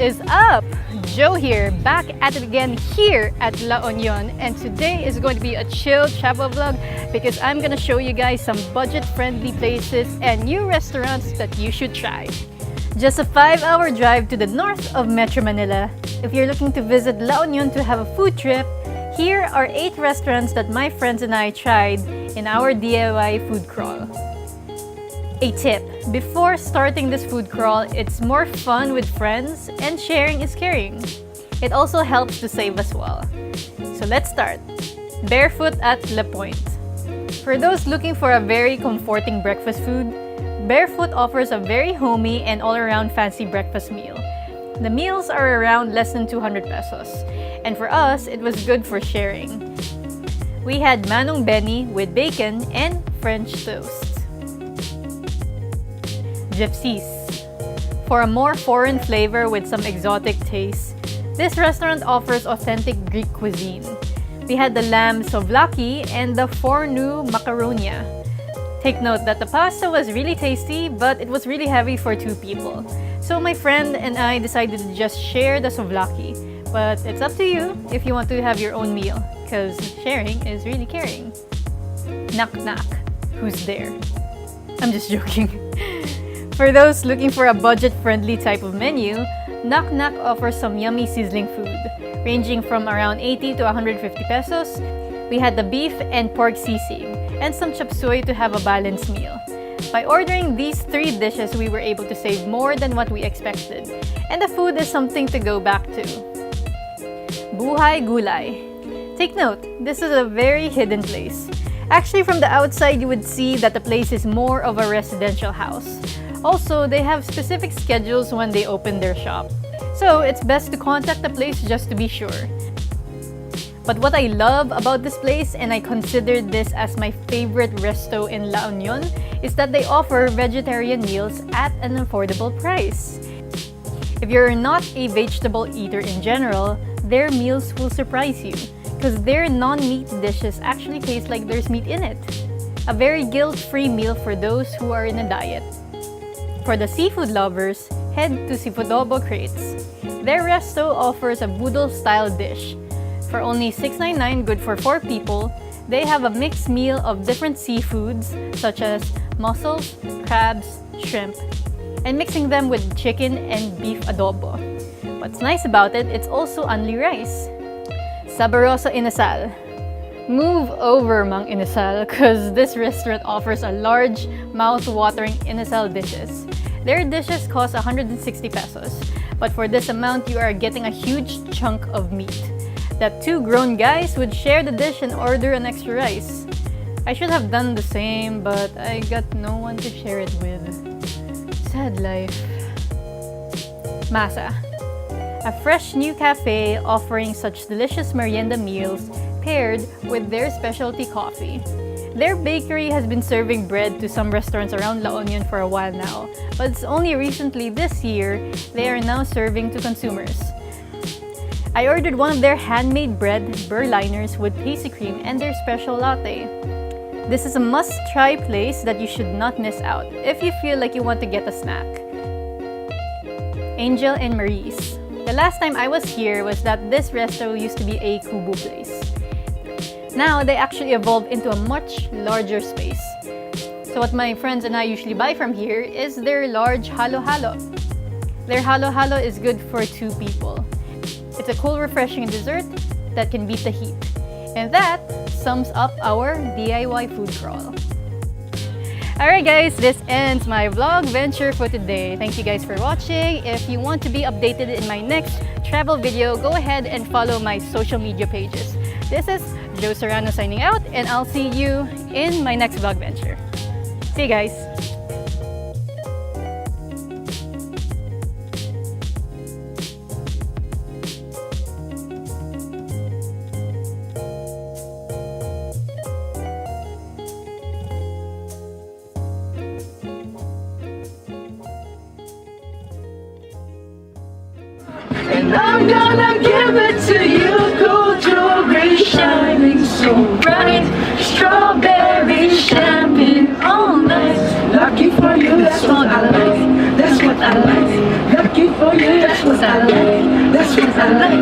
is up? Joe here, back at it again here at La Union, and today is going to be a chill travel vlog because I'm gonna show you guys some budget-friendly places and new restaurants that you should try. Just a 5-hour drive to the north of Metro Manila. If you're looking to visit La Union to have a food trip, here are 8 restaurants that my friends and I tried in our DIY food crawl. A tip: before starting this food crawl, it's more fun with friends and sharing is caring. It also helps to save as well. So let's start. Barefoot at La Pointe. For those looking for a very comforting breakfast food, Barefoot offers a very homey and all-around fancy breakfast meal. The meals are around less than 200 pesos, and for us, it was good for sharing. We had Manong Benny with bacon and French toast. Gypsies. For a more foreign flavor with some exotic taste, this restaurant offers authentic Greek cuisine. We had the lamb souvlaki and the fornu macaronia. Take note that the pasta was really tasty, but it was really heavy for 2 people. So my friend and I decided to just share the souvlaki. But it's up to you if you want to have your own meal, because sharing is really caring. Knock knock. Who's there? I'm just joking. For those looking for a budget-friendly type of menu, Knock Knock offers some yummy sizzling food, ranging from around 80 to 150 pesos. We had the beef and pork sisig, and some chop suey to have a balanced meal. By ordering these 3 dishes, we were able to save more than what we expected, and the food is something to go back to. Buhay Gulay. Take note, this is a very hidden place. Actually, from the outside, you would see that the place is more of a residential house. Also, they have specific schedules when they open their shop. So, it's best to contact the place just to be sure. But what I love about this place, and I consider this as my favorite resto in La Union, is that they offer vegetarian meals at an affordable price. If you're not a vegetable eater in general, their meals will surprise you, because their non-meat dishes actually taste like there's meat in it. A very guilt-free meal for those who are in a diet. For the seafood lovers, head to Sipadobo Crates. Their resto offers a boodle-style dish. For only $6.99, good for 4 people, they have a mixed meal of different seafoods such as mussels, crabs, shrimp, and mixing them with chicken and beef adobo. What's nice about it, it's also only rice. Sabrosa Inasal. Move over, Mang Inasal, because this restaurant offers a large, mouth-watering inasal dishes. Their dishes cost 160 pesos, but for this amount, you are getting a huge chunk of meat. That 2 grown guys would share the dish and order an extra rice. I should have done the same, but I got no one to share it with. Sad life. Masa. A fresh new cafe offering such delicious merienda meals paired with their specialty coffee. Their bakery has been serving bread to some restaurants around La Union for a while now, but it's only recently this year they are now serving to consumers. I ordered one of their handmade bread berliners with pastry cream and their special latte. This is a must-try place that you should not miss out if you feel like you want to get a snack. Angel and Maurice. The last time I was here was that this resto used to be a kubo place. Now, they actually evolved into a much larger space. So what my friends and I usually buy from here is their large halo-halo. Their halo-halo is good for 2 people. It's a cool, refreshing dessert that can beat the heat. And that sums up our DIY food crawl. Alright guys, this ends my vlog venture for today. Thank you guys for watching. If you want to be updated in my next travel video, go ahead and follow my social media pages. This is Joe Serrano signing out, and I'll see you in my next vlog venture. See you guys! And I'm gonna give it to you, gold jewelry shining so bright, strawberry champagne all night. Lucky for you, that's what I like, that's what I like. lucky for you. That's what I like. That's what I like.